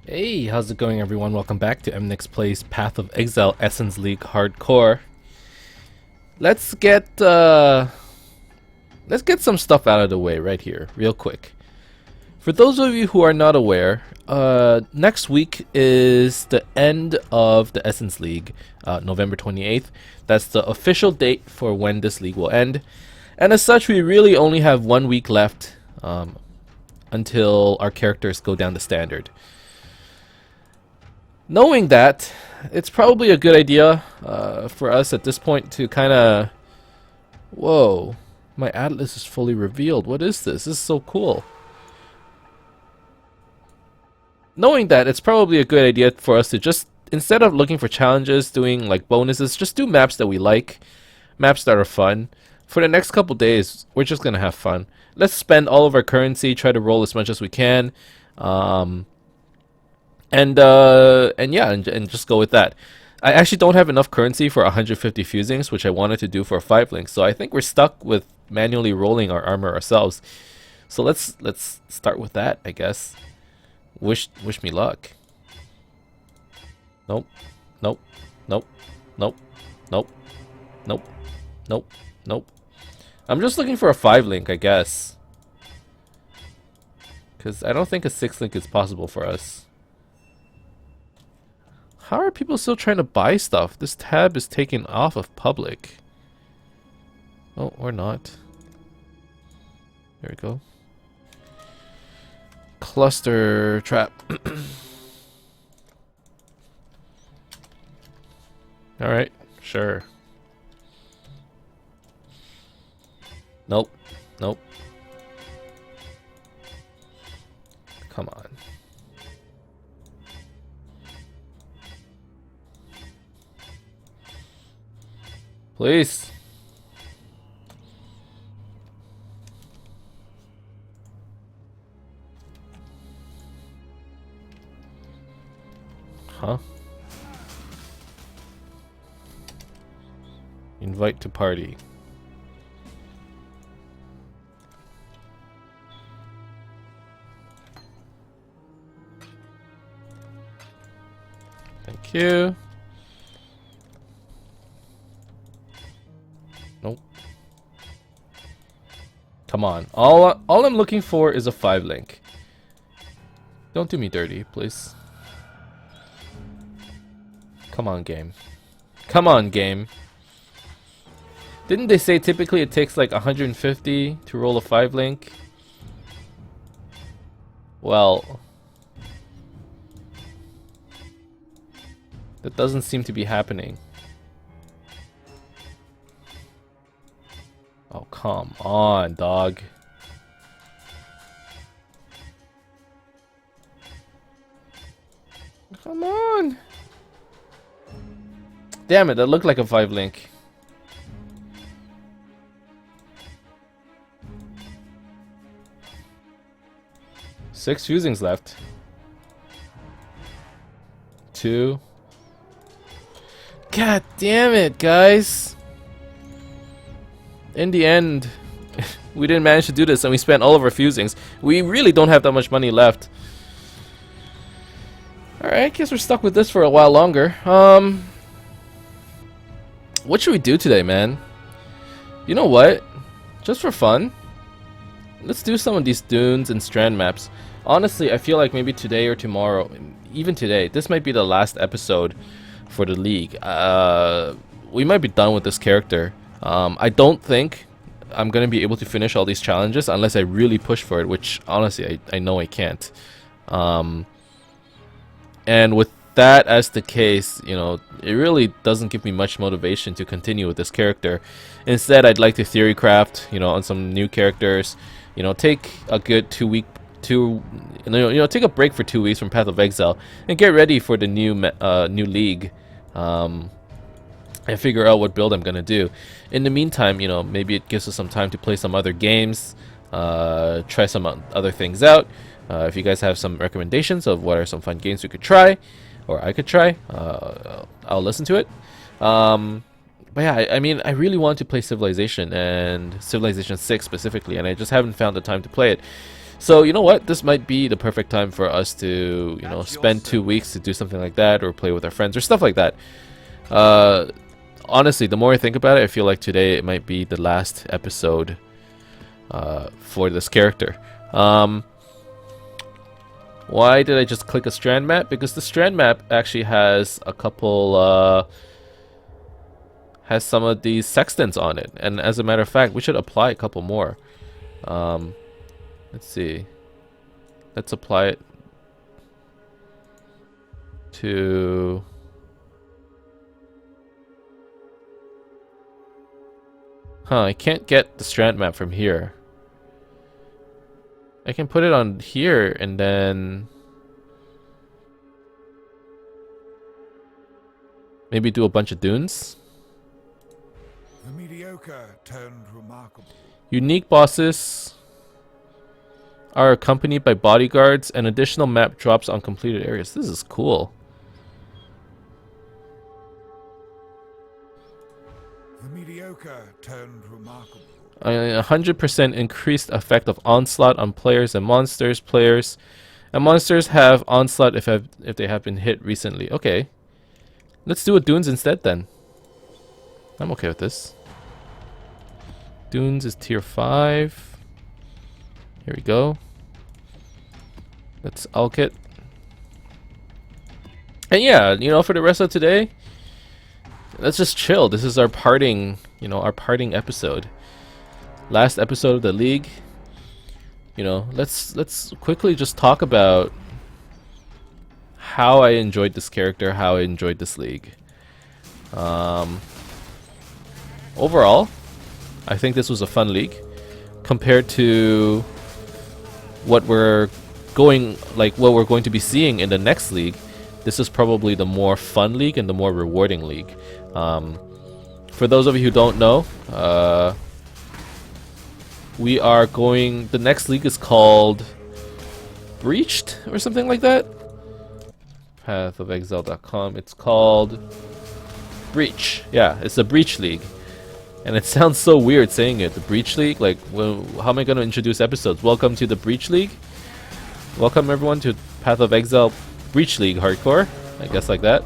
Hey, how's it going, everyone? Welcome back to Emnix Plays Path of Exile Essence League Hardcore. Let's get uh let's get some stuff out of the way right here, real quick. For those of you who are not aware, next week is the end of the Essence League, November 28th. That's the official date for when this league will end. And as such, we really only have 1 week left until our characters go down to standard. Knowing that, it's probably a good idea for us at this point to kind of... Whoa, my atlas is fully revealed. What is this? This is so cool. Knowing that, it's probably a good idea for us to just, instead of looking for challenges, doing like bonuses, just do maps that we like, maps that are fun. For the next couple days, we're just gonna have fun. Let's spend all of our currency, try to roll as much as we can. And yeah, and just go with that. I actually don't have enough currency for 150 fusings, which I wanted to do for 5 links. So I think we're stuck with manually rolling our armor ourselves. So let's start with that, I guess. Wish me luck. Nope. Nope. Nope. Nope. Nope. Nope. Nope. Nope. I'm just looking for a 5 link, I guess. Cuz I don't think a 6 link is possible for us. How are people still trying to buy stuff? This tab is taken off of public. Oh, or not. There we go. Cluster trap. Alright, sure. Nope. Nope. Come on. Please. Huh? Invite to party. Thank you. Nope. Come on. All I'm looking for is a 5 link. Don't do me dirty, please. Come on, game. Come on, game. Didn't they say typically it takes like 150 to roll a 5 link? Well, that doesn't seem to be happening. Oh, come on, dog. Come on. Damn it, that looked like a 5 link. Six fusings left. 2. God damn it, guys. In the end, we didn't manage to do this and we spent all of our fusings. We really don't have that much money left. Alright, I guess we're stuck with this for a while longer. What should we do today, man? You know what? Just for fun, let's do some of these dunes and strand maps. Honestly, I feel like maybe today or tomorrow, even today, this might be the last episode for the league. We might be done with this character. I don't think I'm going to be able to finish all these challenges unless I really push for it, which honestly I know I can't. And with that as the case, you know, it really doesn't give me much motivation to continue with this character. Instead, I'd like to theory craft, you know, on some new characters. You know, take a good take a break for 2 weeks from Path of Exile and get ready for the new league. And figure out what build I'm gonna do. In the meantime, you know, maybe it gives us some time to play some other games, try some other things out. If you guys have some recommendations of what are some fun games we could try, or I could try, I'll listen to it. But yeah, I mean, I really want to play Civilization, and Civilization 6 specifically, and I just haven't found the time to play it. So you know what? This might be the perfect time for us to, you know, spend 2 weeks to do something like that, or play with our friends or stuff like that. Honestly, the more I think about it, I feel like today it might be the last episode for this character. Why did I just click a strand map? Because the strand map actually has a couple, has some of these sextants on it. And as a matter of fact, we should apply a couple more. Let's see. Let's apply it to... Huh, I can't get the strand map from here. I can put it on here and then maybe do a bunch of dunes. The mediocre turned remarkable. Unique bosses are accompanied by bodyguards, and additional map drops on completed areas. This is cool. The mediocre turned remarkable. 100% increased effect of onslaught on players and monsters. Players and monsters have onslaught if they have been hit recently. Okay, let's do a dunes instead then. I'm okay with this. Dunes is tier 5. Here we go. Let's alk it. And yeah, you know, for the rest of today, let's just chill. This is our parting, you know, our parting episode. Last episode of the league. You know, let's quickly just talk about how I enjoyed this character, how I enjoyed this league. Overall, I think this was a fun league compared to what we're going to be seeing in the next league. This is probably the more fun league and the more rewarding league. For those of you who don't know, the next league is called Breached or something like that. Pathofexile.com. It's called Breach. Yeah, it's the Breach League. And it sounds so weird saying it, the Breach League. Like, well, how am I going to introduce episodes? Welcome to the Breach League. Welcome everyone to Path of Exile Breach League Hardcore. I guess like that.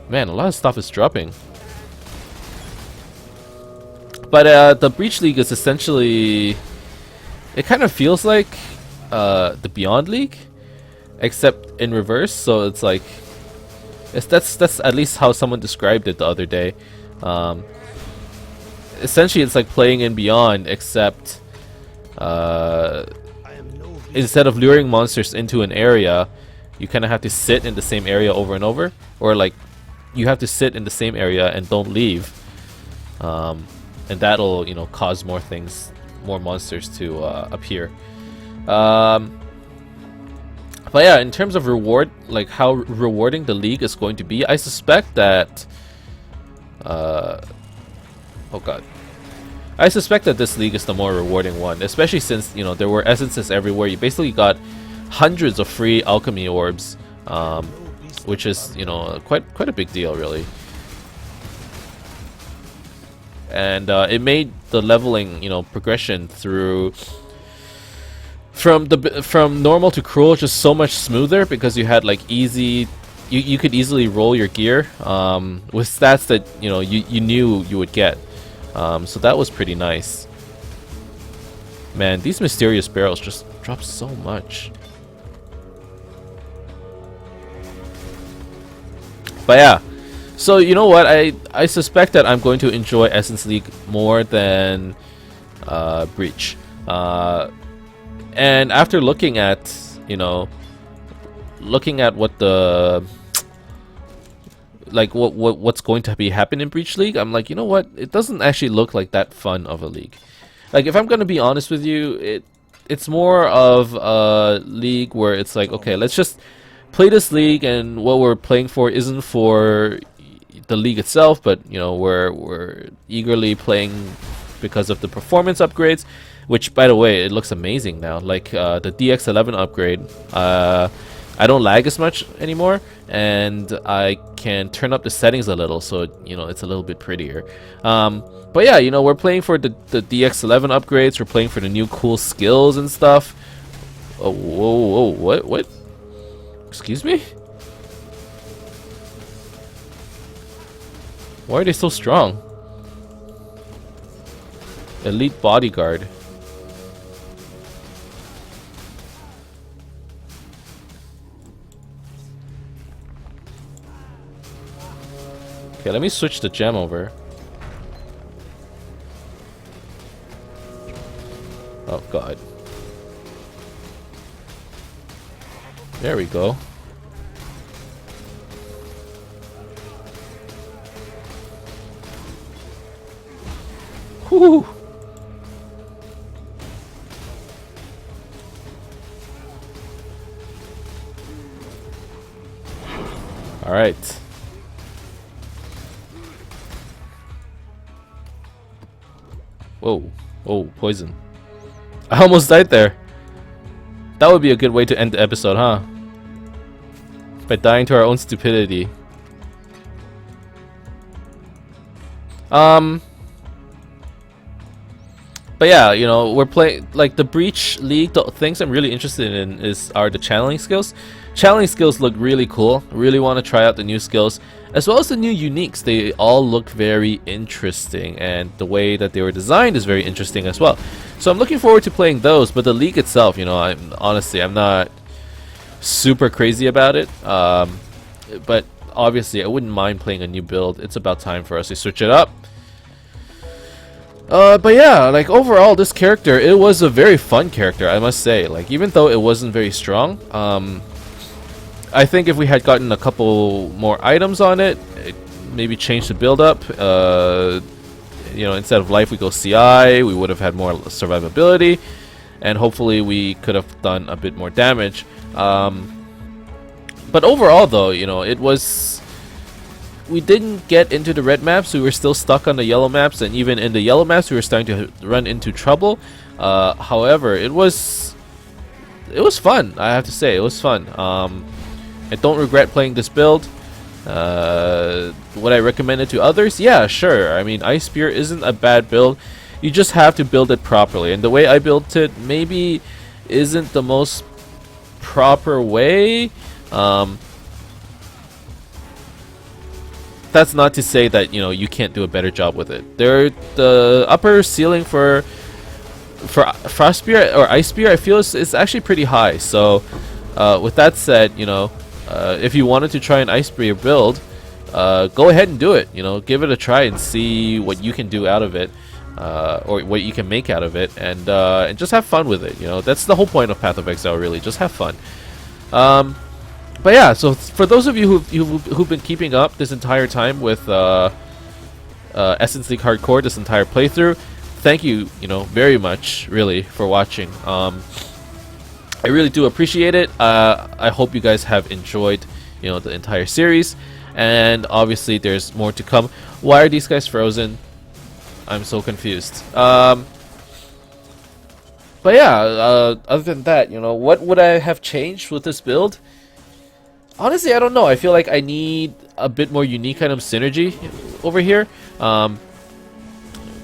Man, a lot of stuff is dropping. But the Breach League is essentially... It kind of feels like the Beyond League, except in reverse. So it's like... That's at least how someone described it the other day. Essentially, it's like playing in Beyond, except instead of luring monsters into an area, you kind of have to sit in the same area over and over, or like you have to sit in the same area and don't leave, and that'll, you know, cause more monsters to appear. But yeah, in terms of reward, like how rewarding the league is going to be, I suspect that oh god. I suspect that this league is the more rewarding one, especially since, you know, there were essences everywhere. You basically got hundreds of free alchemy orbs, which is, you know, quite a big deal, really. And it made the leveling, you know, progression through from normal to cruel just so much smoother, because you had like easy. You could easily roll your gear with stats that, you know, you knew you would get. So that was pretty nice. Man, these mysterious barrels just drop so much. But yeah, so you know what? I suspect that I'm going to enjoy Essence League more than Breach. And after looking at, you know, what the what's going to be happening in Breach League, I'm like, you know what? It doesn't actually look like that fun of a league. Like, if I'm gonna be honest with you, it's more of a league where it's like, okay, let's just play this league, and what we're playing for isn't for the league itself, but you know, we're eagerly playing because of the performance upgrades, which, by the way, it looks amazing now. Like the DX11 upgrade, I don't lag as much anymore, and I can turn up the settings a little, so you know, it's a little bit prettier. But yeah, you know, we're playing for the DX11 upgrades. We're playing for the new cool skills and stuff. Oh, whoa, whoa, what? Excuse me? Why are they so strong? Elite bodyguard. Okay, let me switch the gem over. Oh god. There we go. Whoo! All right. Whoa. Oh, poison. I almost died there. That would be a good way to end the episode, huh? By dying to our own stupidity. But yeah, you know, we're playing like the Breach League. The things I'm really interested in are the channeling skills. Channeling skills look really cool. Really want to try out the new skills as well as the new uniques. They all look very interesting, and the way that they were designed is very interesting as well. So I'm looking forward to playing those. But the league itself, you know, I'm not super crazy about it. But obviously, I wouldn't mind playing a new build. It's about time for us to switch it up. But yeah, like overall, this character, it was a very fun character, I must say. Like, even though it wasn't very strong, I think if we had gotten a couple more items on it, maybe changed the build up. You know, instead of life, we go CI. We would have had more survivability, and hopefully, we could have done a bit more damage. But overall, though, you know, it was. We didn't get into the red maps. We were still stuck on the yellow maps, and even in the yellow maps, we were starting to run into trouble. However, it was fun. I have to say, it was fun. I don't regret playing this build. Would I recommend it to others? Yeah, sure. I mean, Ice Spear isn't a bad build. You just have to build it properly, and the way I built it maybe isn't the most proper way. That's not to say that, you know, you can't do a better job with it. The upper ceiling for Frost Spear or Ice Spear, I feel is actually pretty high. So with that said, you know, if you wanted to try an Ice Spear build, go ahead and do it. You know, give it a try and see what you can do out of it, or what you can make out of it, and just have fun with it. You know, that's the whole point of Path of Exile, really. Just have fun. But yeah, so for those of you who've been keeping up this entire time with Essence League Hardcore, this entire playthrough, thank you, you know, very much, really, for watching. I really do appreciate it. I hope you guys have enjoyed, you know, the entire series, and obviously there's more to come. Why are these guys frozen? I'm so confused. But yeah, other than that, you know, what would I have changed with this build? Honestly, I don't know. I feel like I need a bit more unique kind of synergy over here.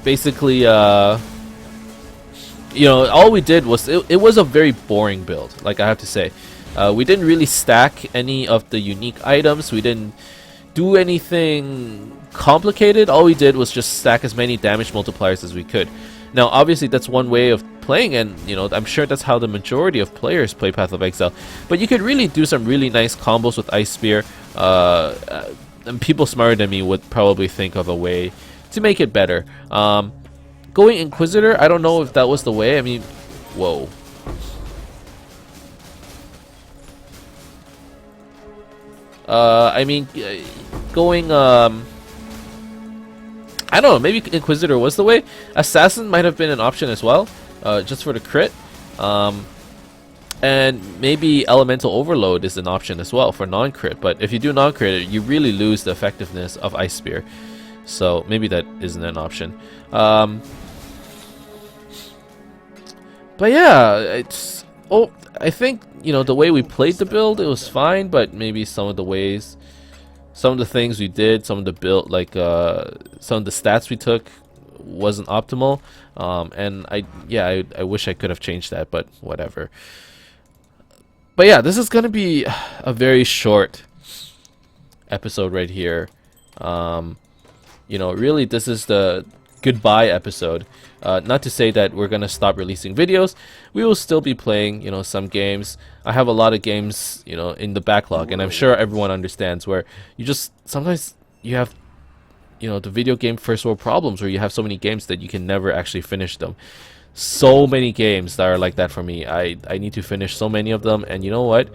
Basically, you know, all we did was it was a very boring build. Like, I have to say, we didn't really stack any of the unique items. We didn't do anything complicated. All we did was just stack as many damage multipliers as we could. Now, obviously, that's one way of playing, and you know, I'm sure that's how the majority of players play Path of Exile. But you could really do some really nice combos with Ice Spear, and people smarter than me would probably think of a way to make it better. Going Inquisitor, I don't know if that was the way. I mean, whoa. I mean, going I don't know, maybe Inquisitor was the way. Assassin might have been an option as well, just for the crit. And maybe Elemental Overload is an option as well for non-crit. But if you do non-crit, you really lose the effectiveness of Ice Spear. So maybe that isn't an option. But yeah, it's... Oh, I think, you know, the way we played the build, it was fine. But maybe some of the ways... Some of the things we did, some of the build, like some of the stats we took, wasn't optimal, and I wish I could have changed that, but whatever. But yeah, this is gonna be a very short episode right here. You know, really, this is the goodbye episode. Not to say that we're gonna stop releasing videos. We will still be playing, you know, some games. I have a lot of games, you know, in the backlog, and I'm sure everyone understands where you just sometimes you have, you know, the video game first world problems where you have so many games that you can never actually finish them. So many games that are like that for me. I need to finish so many of them, and you know what?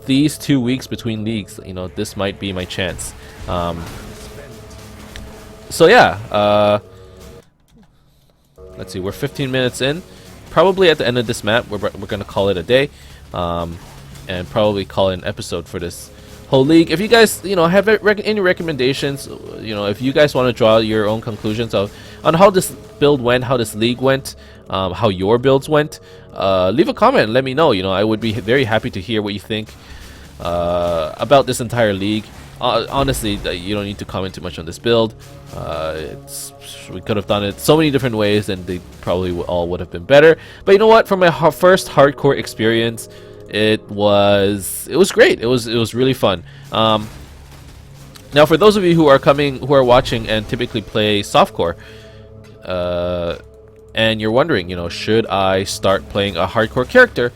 These 2 weeks between leagues, you know, this might be my chance. So yeah, let's see, we're 15 minutes in. Probably at the end of this map, we're gonna call it a day, and probably call it an episode for this whole league. If you guys, you know, have any recommendations, you know, if you guys want to draw your own conclusions of on how this build went, how this league went, how your builds went, leave a comment and let me know. You know, I would be very happy to hear what you think about this entire league. Honestly, you don't need to comment too much on this build. We could have done it so many different ways, and they probably all would have been better. But you know what? From my first hardcore experience, it was great. It was really fun. Now, for those of you who are watching and typically play softcore, and you're wondering, you know, should I start playing a hardcore character?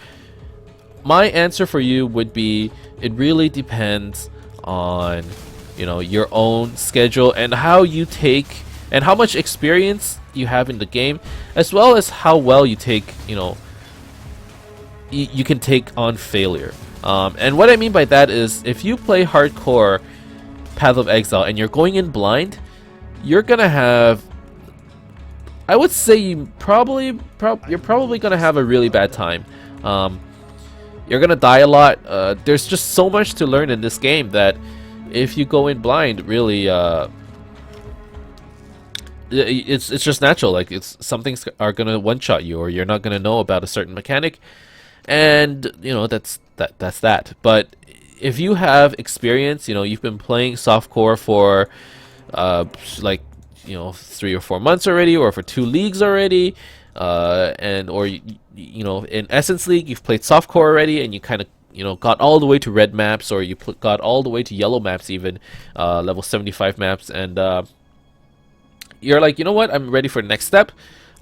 My answer for you would be, it really depends on, you know, your own schedule and how you take and how much experience you have in the game, as well as how well you take, you know, you can take on failure. And what I mean by that is, if you play hardcore Path of Exile and you're going in blind, you're gonna have, I would say, you're probably gonna have a really bad time. You're gonna die a lot. There's just so much to learn in this game that if you go in blind, really, it's just natural. Like, some things are gonna one-shot you, or you're not gonna know about a certain mechanic, and you know, that's that. But if you have experience, you know, you've been playing softcore for like, you know, 3 or 4 months already, or for 2 leagues already, or you know, in Essence League you've played softcore already, and you kind of, you know, got all the way to red maps, or you got all the way to yellow maps, even level 75 maps, and you're like, you know what, I'm ready for the next step.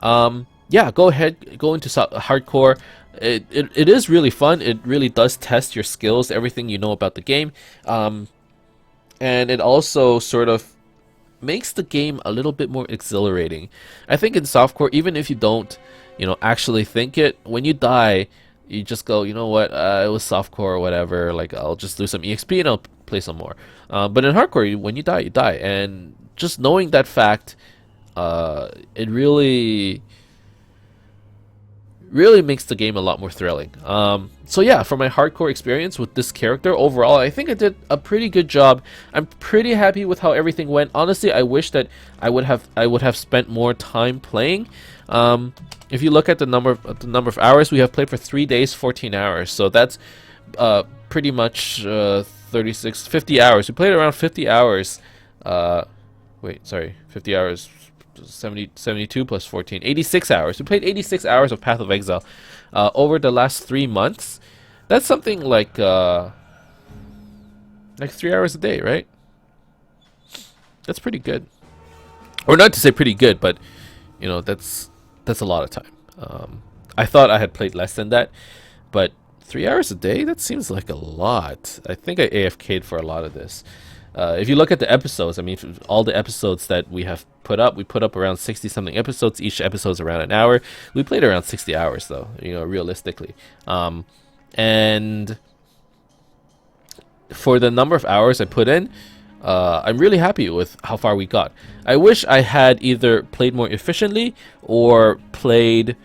Yeah, go ahead, go into hardcore. It is really fun. It really does test your skills, everything you know about the game, and it also sort of makes the game a little bit more exhilarating. I think in softcore, even if you don't, you know, actually think it, when you die, you just go, you know what, it was softcore or whatever, like, I'll just lose some EXP and I'll play some more. But in hardcore, when you die, you die. And just knowing that fact, it really makes the game a lot more thrilling. So yeah, for my hardcore experience with this character, overall, I think I did a pretty good job. I'm pretty happy with how everything went. Honestly, I wish that I would have spent more time playing. If you look at the number of hours, we have played for 3 days, 14 hours. So that's pretty much 50 hours. We played around 50 hours. Wait, sorry, 50 hours. 72 plus 14, 86 hours. We played 86 hours of Path of Exile over the last 3 months. That's something like 3 hours a day, right? That's pretty good. Or not to say pretty good, but you know, that's a lot of time. I thought I had played less than that, but 3 hours a day, that seems like a lot. I think I AFK'd for a lot of this. If you look at the episodes, I mean, all the episodes that we have put up, we put up around 60-something episodes. Each episode's around an hour. We played around 60 hours, though, you know, realistically. And for the number of hours I put in, I'm really happy with how far we got. I wish I had either played more efficiently or played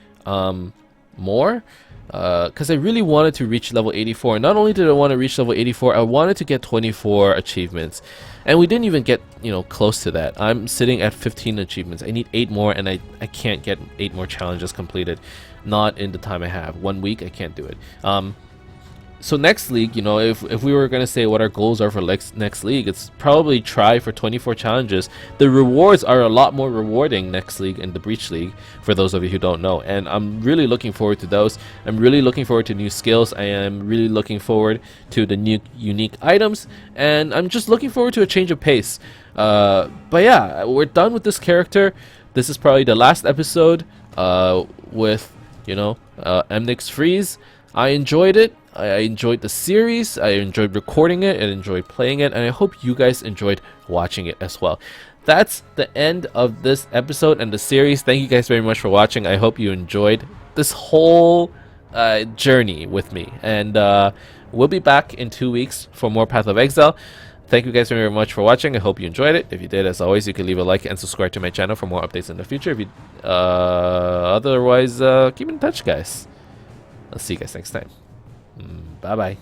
more. Because I really wanted to reach level 84. Not only did I want to reach level 84, I wanted to get 24 achievements. And we didn't even get, you know, close to that. I'm sitting at 15 achievements. I need 8 more, and I can't get 8 more challenges completed. Not in the time I have. 1 week, I can't do it. So next league, you know, if we were gonna say what our goals are for next league, it's probably try for 24 challenges. The rewards are a lot more rewarding next league and the Breach League, for those of you who don't know, and I'm really looking forward to those. I'm really looking forward to new skills. I am really looking forward to the new unique items, and I'm just looking forward to a change of pace. But yeah, we're done with this character. This is probably the last episode with, you know, EmnixFreeze. I enjoyed it. I enjoyed the series. I enjoyed recording it and enjoyed playing it, and I hope you guys enjoyed watching it as well. That's the end of this episode and the series. Thank you guys very much for watching. I hope you enjoyed this whole journey with me, and we'll be back in 2 weeks for more Path of Exile. Thank you guys very much for watching. I hope you enjoyed it. If you did, as always, you can leave a like and subscribe to my channel for more updates in the future. If you otherwise, keep in touch, guys. I'll see you guys next time. Bye bye.